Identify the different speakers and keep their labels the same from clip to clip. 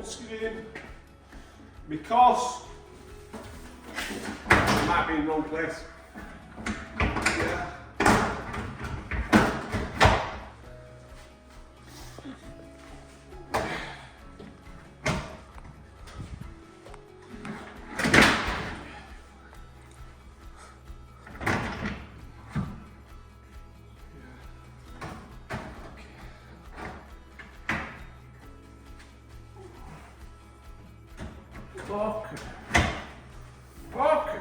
Speaker 1: put screw in because it might be in the wrong place. Yeah. Okay. Okay.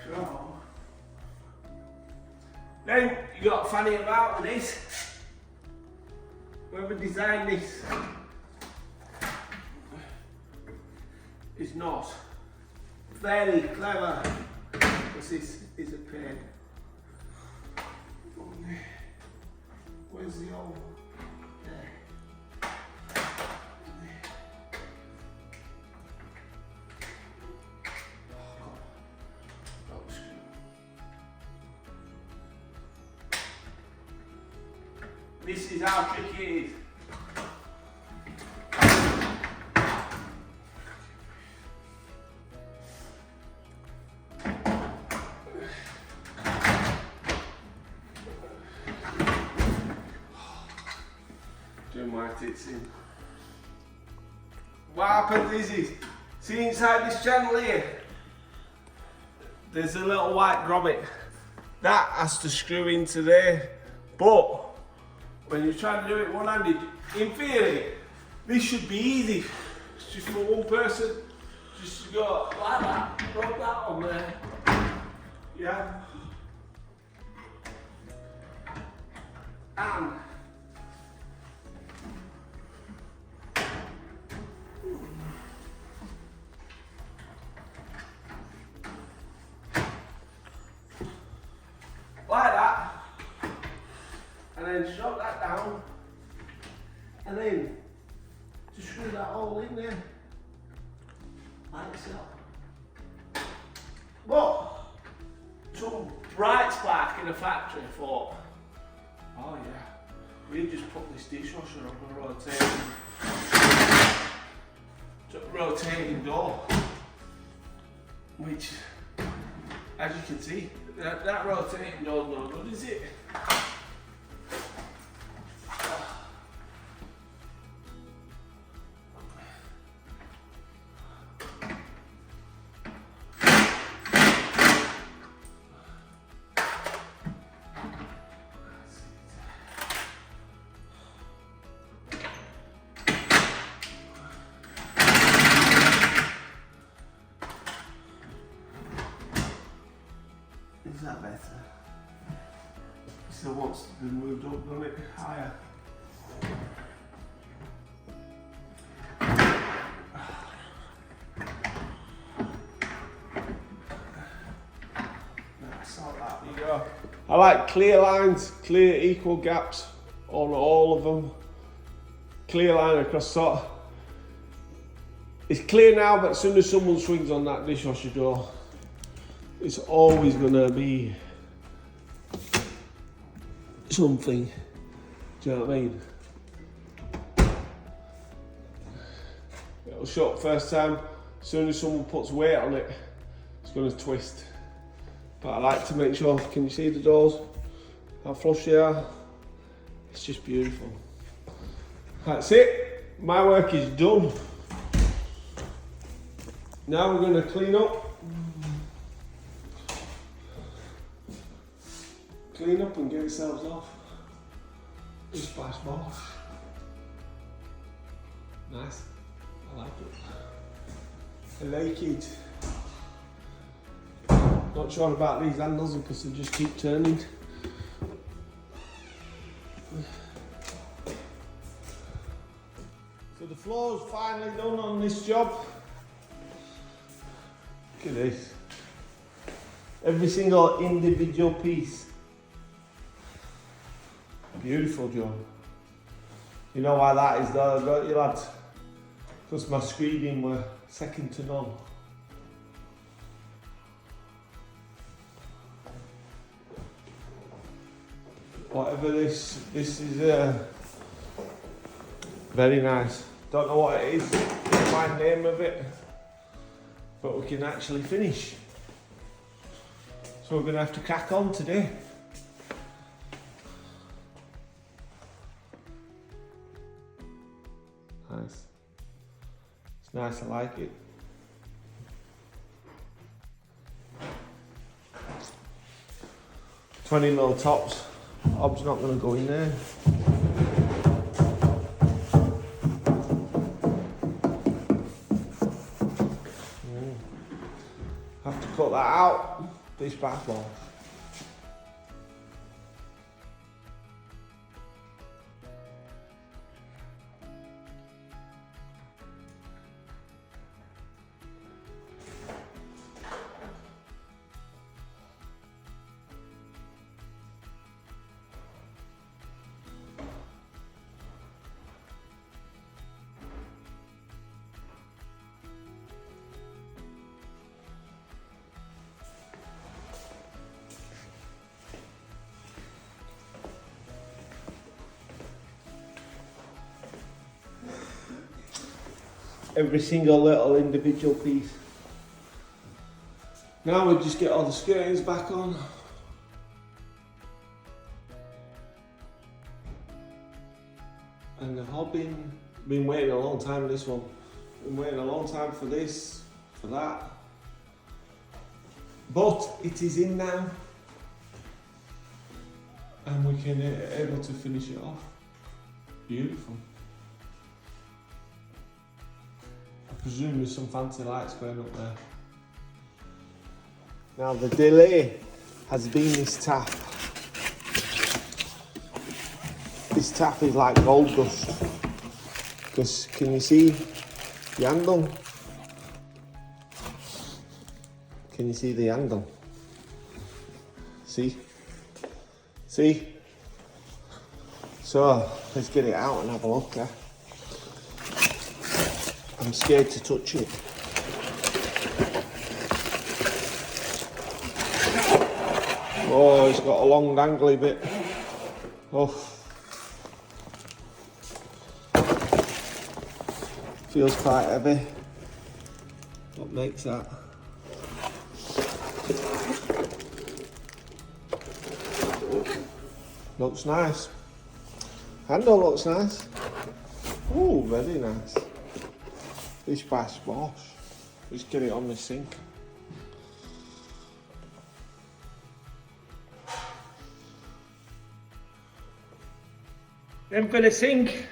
Speaker 1: So, then you got to fanny about with this. Whoever designed this is not very clever. This is a pain. Where's the old? There. Oh, God. This is how tricky it is. It's in. What happens is, see inside this channel here, there's a little white grommet that has to screw into there, but when you're trying to do it one-handed, in theory this should be easy. It's just for one person, just to go like that, drop that on there, yeah, and like that, and then shove that down, and then just screw that hole in there, like so. But some bright spark in a factory thought, oh yeah, we just put this dishwasher on a rotating door, which, as you can see, that rotating door's no good, is it? Is that better? Still wants to be moved up a bit higher. That's all that. You go. I like clear lines, clear equal gaps on all of them. Clear line across sort. It's clear now, but as soon as someone swings on that dishwasher door, it's always gonna be something. Do you know what I mean? It'll shut first time. As soon as someone puts weight on it, it's gonna twist. But I like to make sure, can you see the doors? How flush they are? It's just beautiful. That's it. My work is done. Now we're gonna clean up. Clean up and get yourselves off. Just splash bosh. Nice. I like it. I like it. Not sure about these handles because they just keep turning. So the floor's finally done on this job. Look at this. Every single individual piece. Beautiful job. You know why that is though, don't you lads? Because my screeding were second to none. whatever this is, very nice. Don't know what it is, can't find the name of it, but we can actually finish. So we're going to have to crack on today. Nice. It's nice, I like it. $20mm tops. Ob's not going to go in there. Have to cut that out. This bathwater. Every single little individual piece. Now we just get all the skirtings back on. And I've been waiting a long time for this one. Been waiting a long time for this, for that. But it is in now. And we can able to finish it off. Beautiful. I presume there's some fancy lights going up there. Now the delay has been this tap. This tap is like gold dust. Because can you see the handle? Can you see the handle? See? See? So let's get it out and have a look. Yeah? I'm scared to touch it. Oh, it's got a long dangly bit. Oh. Feels quite heavy. What makes that? Looks nice. Handle looks nice. Oh, very nice. This bath's bosh. Let's get it on the sink. Then for the sink,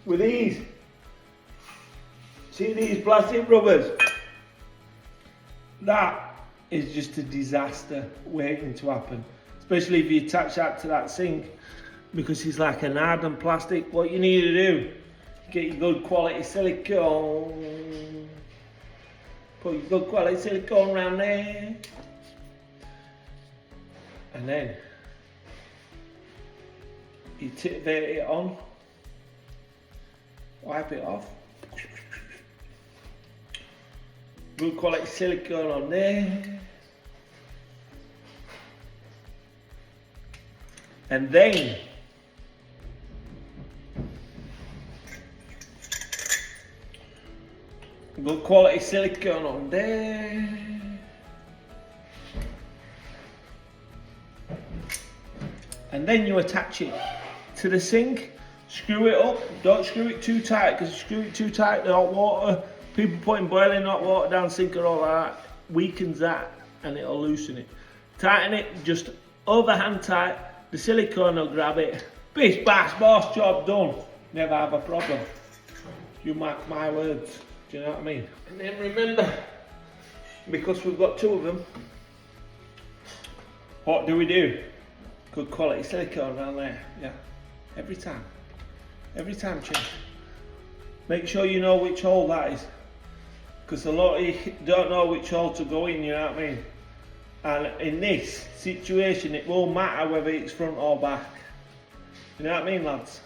Speaker 1: with these, see these plastic rubbers? That is just a disaster waiting to happen. Especially if you attach that to that sink, because it's like an hardened plastic. What you need to do, get your good quality silicone. Put your good quality silicone around there. And then you activate it on. Wipe it off. Good quality silicone on there. And then good quality silicone on there. And then you attach it to the sink, screw it up. Don't screw it too tight, because if you screw it too tight, the hot water, people putting boiling hot water down the sink and all that, weakens that and it'll loosen it. Tighten it just overhand tight, the silicone will grab it. Bish bash boss, job done. Never have a problem. You mark my words. Do you know what I mean? And then remember, because we've got two of them, what do we do? Good quality silicone around there, yeah. Every time, Chin. Make sure you know which hole that is, because a lot of you don't know which hole to go in, you know what I mean? And in this situation, it won't matter whether it's front or back. You know what I mean, lads?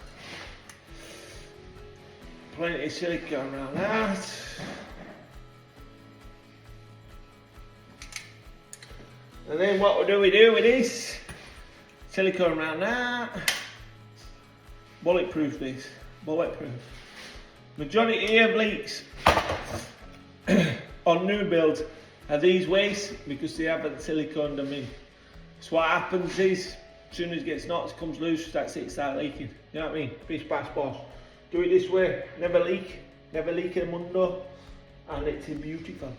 Speaker 1: Plenty of silicone around that. And then what do we do with this? silicone around that. Bulletproof this, bulletproof. Majority of leaks on new builds are these wastes because they haven't siliconed them in. So what happens is, as soon as it gets knots, comes loose, that's it, start leaking. You know what I mean? Bish bash bosh. Do it this way, never leak in mundo, and it's beautiful.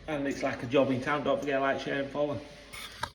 Speaker 1: And it's like a job in town. Don't forget to like, share and follow.